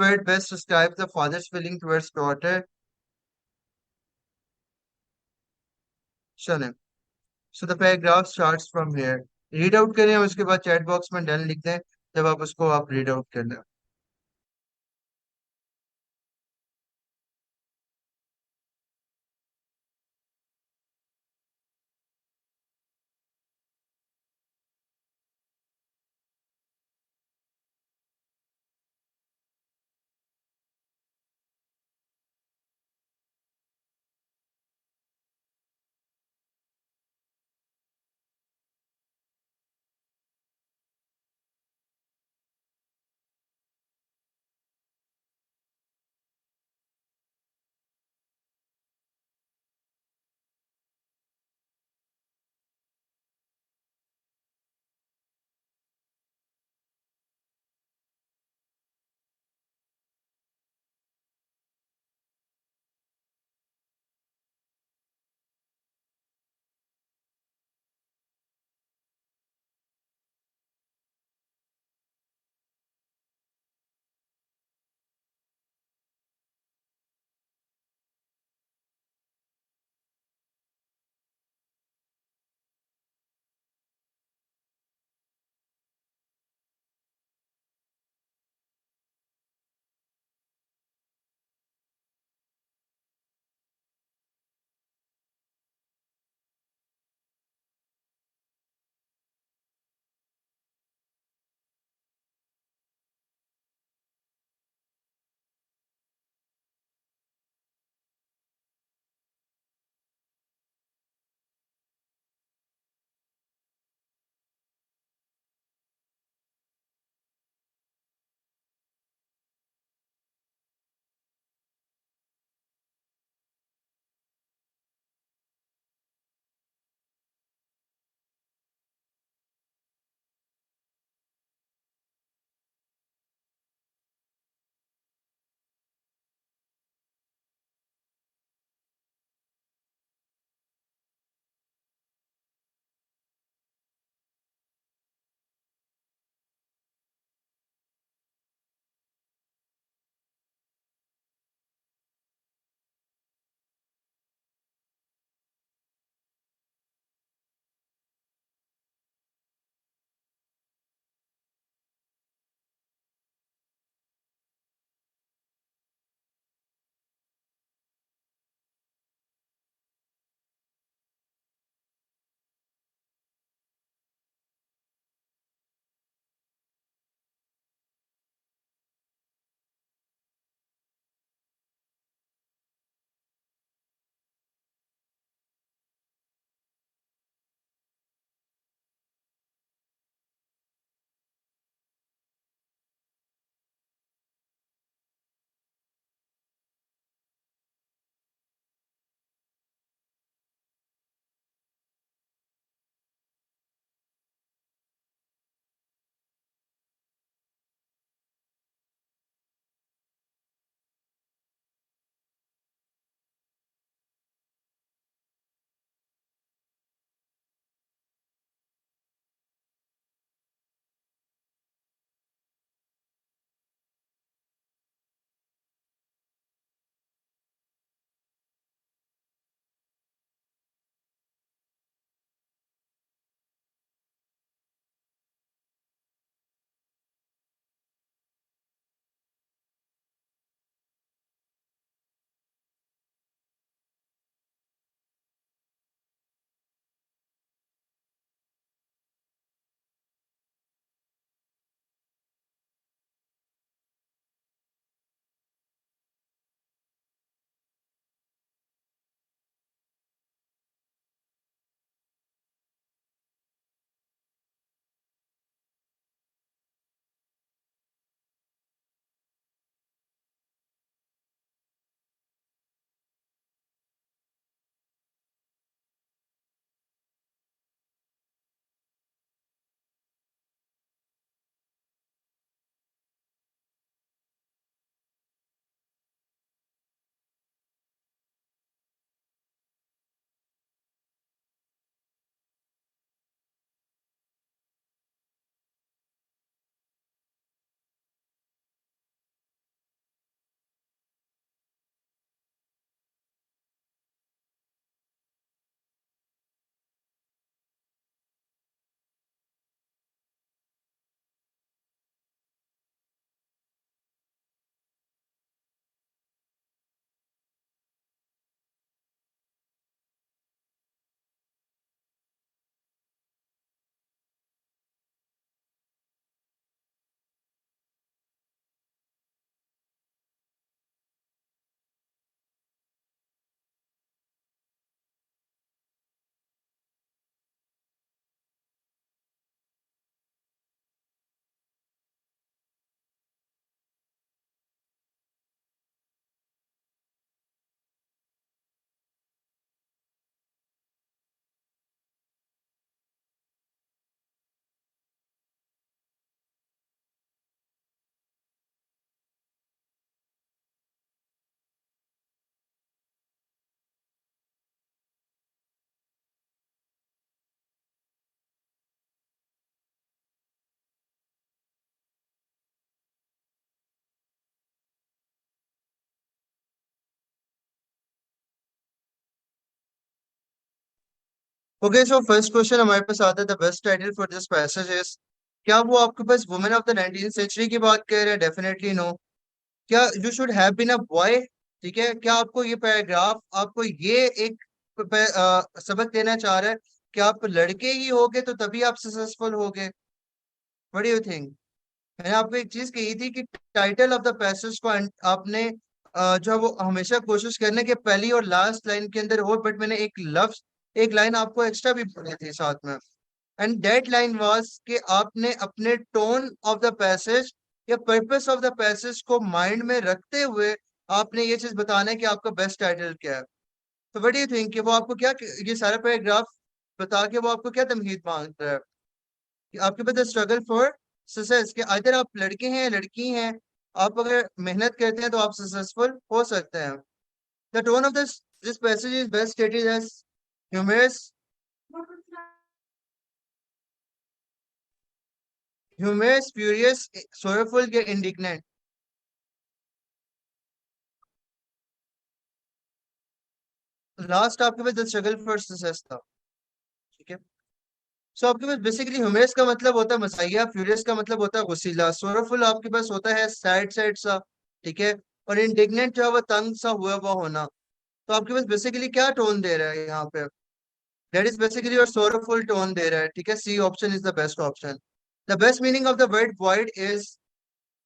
word best describes the father's feeling towards daughter? चलें. So the paragraph starts from here. Read out करें और उसके बाद chat box में डन लिख दें. जब आप उसको आप रीड आउट कर लें. ओके, सो फर्स्ट क्वेश्चन हमारे पास आता है, the best title for this passage is. क्या वो आपके पास women of the 19th century की बात कर रहे हैं? Definitely no. क्या you should have been a boy? ठीक है, क्या आपको ये पैराग्राफ आपको ये एक सबक देना चाह रहा है कि आप लड़के ही होगे तो तभी आप सक्सेसफुल होगे? What do you think? मैंने आपको एक चीज कही थी कि टाइटल ऑफ द पैसेज को आपने जो है वो हमेशा कोशिश करने के पहली और लास्ट लाइन के अंदर हो, बट मैंने एक लफ्ज, एक लाइन आपको एक्स्ट्रा भी बोली थी साथ में। एंड दैट लाइन वाज कि आपने अपने टोन ऑफ द पैसेज या पर्पस ऑफ द पैसेज को माइंड में रखते हुए आपने ये चीज बताना है कि आपका बेस्ट टाइटल क्या है। तो व्हाट डू यू थिंक कि वो आपको क्या, ये सारा पैराग्राफ बता के वो आपको क्या तमहीद मांग रहा है? कि आपके पास स्ट्रगल फॉर सक्सेस, कि अगर आप लड़के हैं लड़की हैं, आप अगर मेहनत करते हैं तो आप सक्सेसफुल हो सकते हैं। The tone of this passage is best stated as humorous, humorous, furious, sorrowful या इंडिग्नेंट। लास्ट आपके पास द स्ट्रगल फॉर सक्सेस था। ठीक है, सो आपके पास बेसिकली ह्यूमरस का मतलब होता है मसाइया, फ्यूरियस का मतलब होता है गुस्सीला, सोरफुल आपके पास होता है सैड सैड सा। ठीक है, और इंडिग्नेंट जो है वो तंग सा हुआ होना। तो आपके पास बेसिकली क्या टोन दे रहा है यहाँ पे? That is basically your sorrowful tone दे रहा है। ठीक है, C option is the best option. The best meaning of the word void is,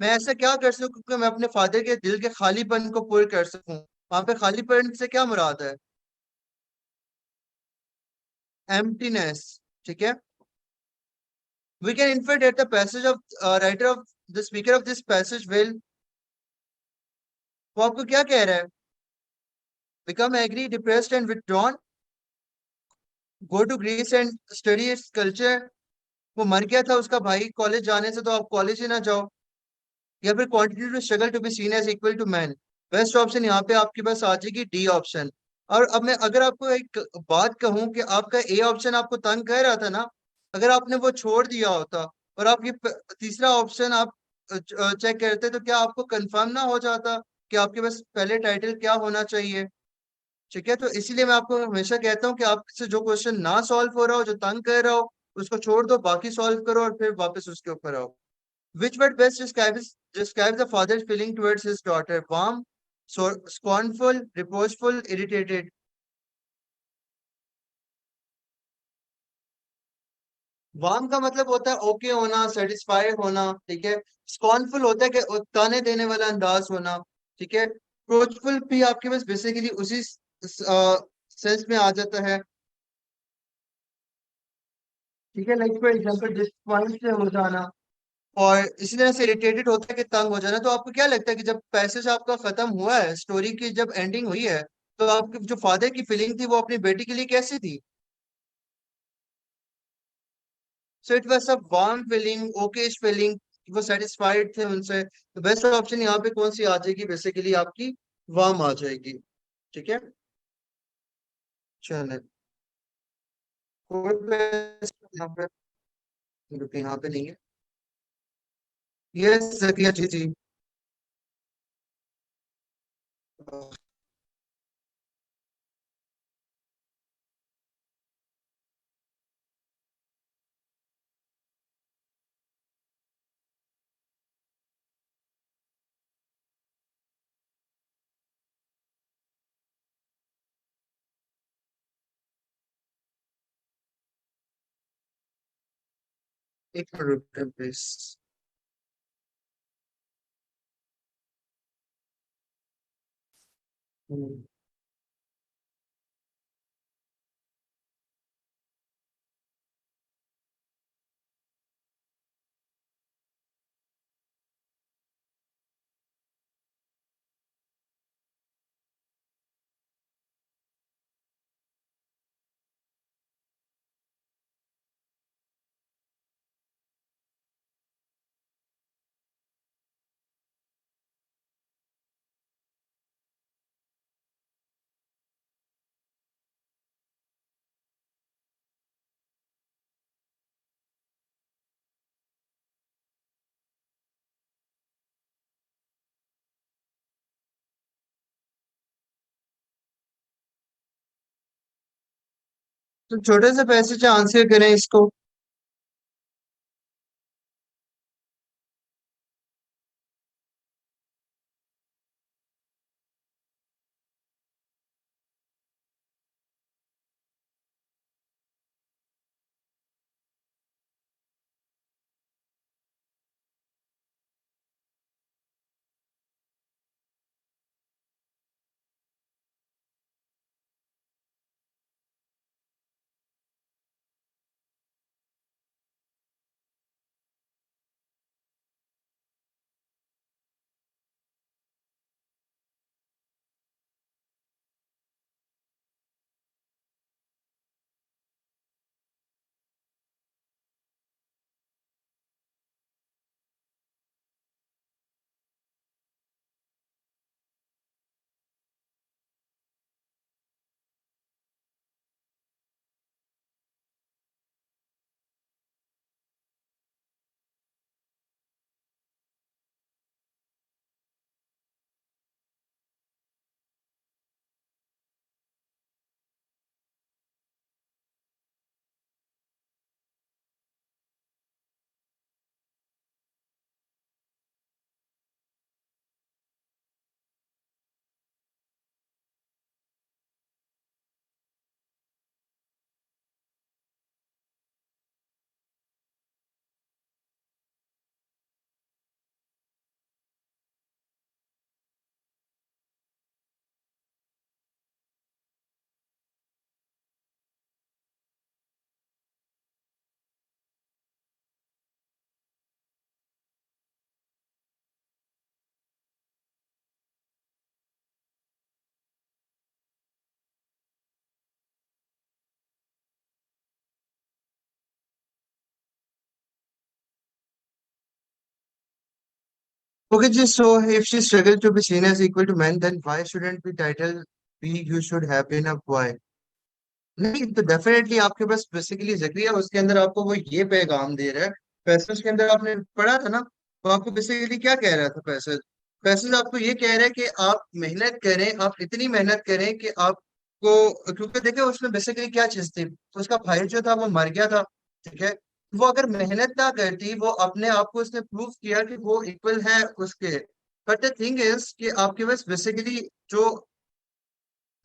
मैं ऐसा क्या कर सकूं कि मैं अपने फादर के दिल के खालीपन को पूर्ण कर सकूं? वहां पे खालीपन से क्या मुराद है? एम्प्टीनेस। ठीक है, we can infer that the passage of writer of the speaker of this passage will, वो आपको क्या कह रहा है? become angry, depressed and withdrawn, go to Greece and study its culture। वो मर गया था उसका भाई कॉलेज जाने से, तो आप कॉलेज ही ना जाओ। या फिर continue to struggle to be seen as equal to man. Best option यहाँ पे आपके पास आ जाएगी डी ऑप्शन। और अब मैं अगर आपको एक बात कहूं कि आपका ए ऑप्शन आपको तंग कर रहा था ना, अगर आपने वो छोड़ दिया होता और आप ये तीसरा ऑप्शन आप चेक करते, तो क्या आपको कंफर्म ना हो जाता कि आपके पास पहले टाइटल क्या होना चाहिए? ठीक है, तो इसीलिए मैं आपको हमेशा कहता हूँ कि आपसे जो क्वेश्चन ना सॉल्व हो रहा हो, जो तंग कर रहा हो, उसको छोड़ दो, बाकी सॉल्व करो और फिर वापस उसके ऊपर आओ। Which word best describes the father's feeling towards his daughter? Warm, scornful, reproachful, irritated. Warm का मतलब होता है ओके होना, सेटिस्फाइड होना। ठीक है, स्कॉर्नफुल होता है कि ताने देने वाला अंदाज होना। ठीक है, रिप्रोचफुल भी आपके पास बेसिकली उसी सेंस में आ जाता है। ठीक है, लाइक फॉर एग्जांपल डिसपॉइंट से हो जाना। और इसी तरह से इरिटेटेड होता है कि तंग हो जाना। तो आपको क्या लगता है कि जब पैसेज आपका खत्म हुआ है, स्टोरी की जब एंडिंग हुई है, तो आपकी जो फादर की फीलिंग थी वो अपनी बेटी के लिए कैसी थी? So it was a warm feeling, Okesh feeling, वो सेटिस्फाइड थे उनसे। तो बेस्ट ऑप्शन यहाँ पे कौन सी आ जाएगी? बेसिकली आपकी वार्म आ जाएगी। ठीक है, चलो, कोई best यहाँ पे, रुकिए, यहाँ पे नहीं है। यस जकिया जी जी। एक मिनट रुकिए प्लीज। तो छोटे से पैसे से आंसर करें इसको। Okay, just so if she struggled to be seen as equal to men, then why shouldn't be title be you should have been a boy? नहीं तो डेफिनेटली आपके पास बेसिकली जक्रिया उसके अंदर आपको वो ये पैगाम दे रहा है। पैसेज के अंदर आपने पढ़ा था ना, तो आपको बेसिकली क्या कह रहा था पैसेज। पैसेज आपको ये कह रहा है कि आप मेहनत करें, आप इतनी मेहनत करें कि आपको, क्योंकि देखिए उसमें बेसिकली क्या चीज थी, तो उसका भाई जो था वो मर गया था। ठीक है, वो अगर मेहनत ना करती, वो अपने आप को उसने प्रूव किया कि वो इक्वल है उसके। बट द थिंग इज कि आपके पास बेसिकली जो,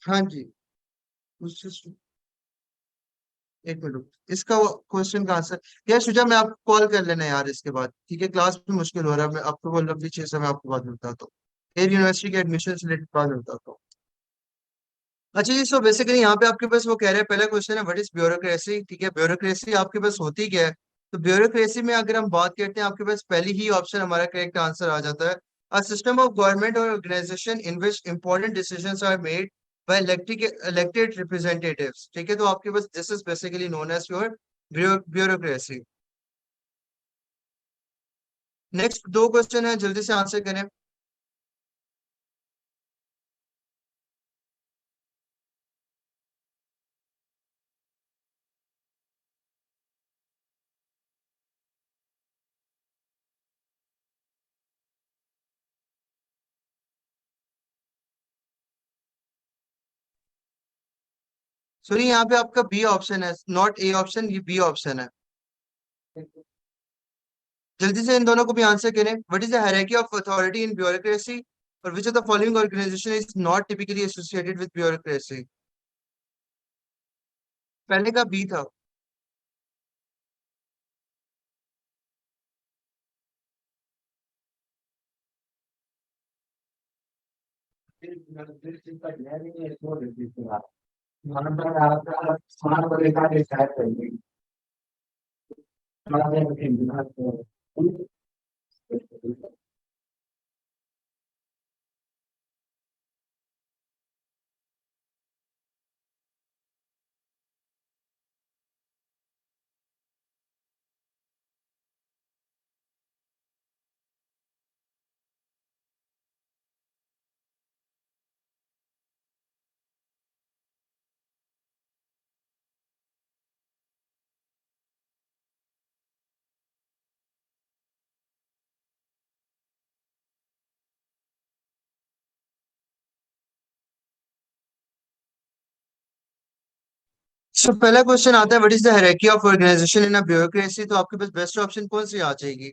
हाँ जी, उस एक मिनट इसका क्वेश्चन का आंसर। यार शुजा, मैं आपको कॉल कर लेना यार इसके बाद, ठीक है, क्लास में मुश्किल हो रहा है, मैं आपको बोल रहा पीछे से मैं आपको बाद में बताता हूँ। एयर यूनिवर्सिटी के एडमिशन से रिलेटेड बाद में बताता हूँ। अच्छा जी, सो बेसिकली यहाँ पे आपके पास वो कह रहे हैं, पहला क्वेश्चन है व्हाट इज ब्यूरोक्रेसी। ठीक है, ब्यूरोक्रेसी आपके पास होती क्या है। तो ब्यूरोक्रेसी में अगर हम बात करते हैं, आपके पास पहली ही ऑप्शन हमारा करेक्ट आंसर आ जाता है। अ सिस्टम ऑफ गवर्नमेंट और organization in which important decisions are made by elected representatives. ठीक है, तो आपके पास this is basically known as your bureaucracy. Next दो क्वेश्चन है, जल्दी से आंसर करें। सुनिए, यहाँ पे आपका बी ऑप्शन है, नॉट ए ऑप्शन, ये बी ऑप्शन है। जल्दी से इन दोनों को भी आंसर करें। What is the hierarchy of authority in bureaucracy, और which of the following organisation is not typically associated with bureaucracy. पहले का बी था। सो पहला क्वेश्चन आता है, what is the hierarchy of organisation in a bureaucracy? तो आपके पास best option कौन सी आ जाएगी?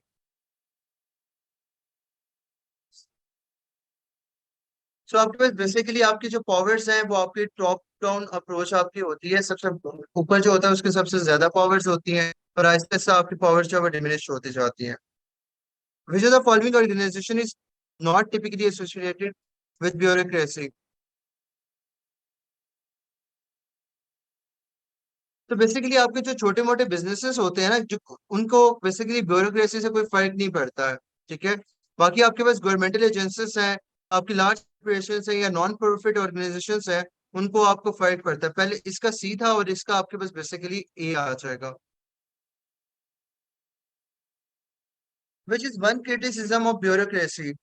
सो आपके पास बेसिकली आपकी जो पावर्स हैं वो आपकी टॉप डाउन अप्रोच आपकी होती है, सबसे ऊपर जो होता है उसके सबसे ज्यादा पावर्स होती हैं, और आहिस्ते से आपकी पावर्स जो है वो डिमिनिश होती जाती हैं। Which of the following organisation is not typically associated with bureaucracy? तो बेसिकली आपके जो छोटे मोटे बिजनेसेस होते हैं ना, जो उनको बेसिकली ब्यूरोक्रेसी से कोई फर्क नहीं पड़ता है। ठीक है। बाकी आपके पास गवर्नमेंटल एजेंसीज हैं, आपकी लार्ज कॉर्पोरेशन है या नॉन प्रॉफिट ऑर्गेनाइजेशंस हैं, उनको आपको फर्क पड़ता है। पहले इसका सी था और इसका आपके पास बेसिकली ए आ जाएगा। Which is one criticism of bureaucracy?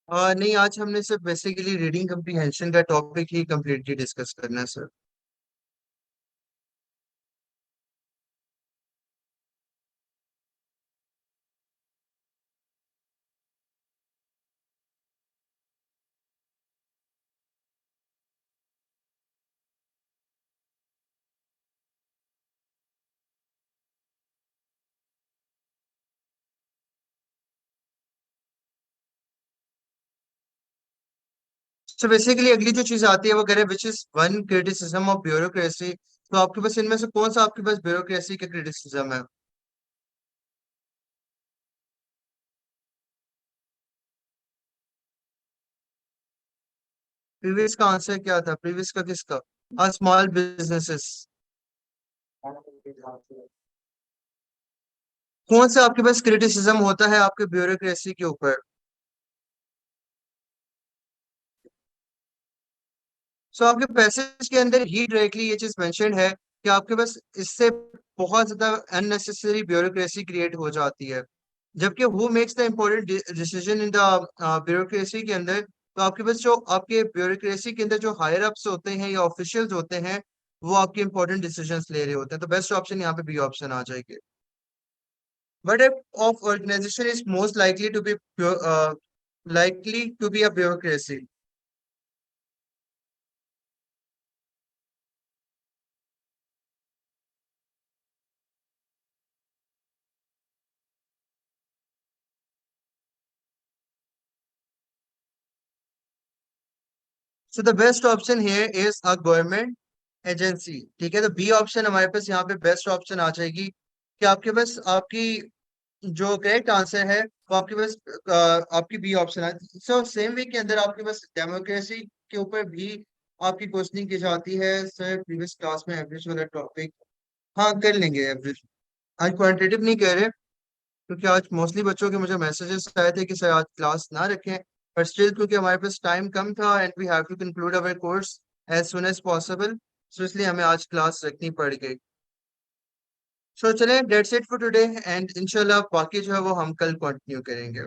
नहीं, आज हमने सिर्फ बेसिकली रीडिंग कम्प्रीहेंशन का टॉपिक ही कम्प्लीटली डिस्कस करना है सर। तो बेसिकली अगली जो चीज आती है वो कह रहे हैं which is one criticism of bureaucracy. तो आपके पास इनमें से कौन सा आपके पास ब्यूरोक्रेसी का क्रिटिसिज्म है? प्रीवियस का आंसर क्या था? प्रीवियस का किसका? हाँ, स्मॉल बिजनेसेस। कौन सा आपके पास क्रिटिसिज्म होता है आपके ब्यूरोक्रेसी के ऊपर? सो आपके पैसेज के अंदर ही डायरेक्टली ये चीज मेंशन्ड है कि आपके पास इससे बहुत ज्यादा अननेसेसरी ब्यूरोक्रेसी क्रिएट हो जाती है। जबकि who makes the important decision in the bureaucracy के अंदर, तो आपके पास जो आपके ब्यूरोक्रेसी के अंदर जो हायर अप्स होते हैं या ऑफिशियल्स होते हैं, वो आपके इंपॉर्टेंट डिसीजंस ले रहे होते हैं। तो बेस्ट ऑप्शन यहाँ पे बी ऑप्शन आ जाएगी। What type of organization is most likely to be a bureaucracy? So the best option here is a government agency। ठीक है, तो बी ऑप्शन हमारे पास यहाँ पे बेस्ट ऑप्शन आ जाएगी कि आपके पास आपकी जो करेक्ट आंसर है वो आपके पास आपकी बी ऑप्शन है। सो सेम वे के अंदर आपके पास डेमोक्रेसी के ऊपर भी आपकी क्वेश्चनिंग की जाती है सर, प्रीवियस क्लास में एवरेज वाला टॉपिक। हाँ, कर लेंगे एवरेज। आज क्वांटिटेटिव नहीं कह रहे, क्योंकि आज मोस्टली बच्चों के मुझे मैसेजेस आए थे कि सर आज क्लास ना रखें, पर स्टिल क्योंकि हमारे पास टाइम कम था and we have to conclude our course as soon as possible, so इसलिए हमें आज क्लास रखनी पड़ गई। सो चलें, that's it for today, and इंशाल्लाह बाकी जो है वो हम कल कंटिन्यू करेंगे।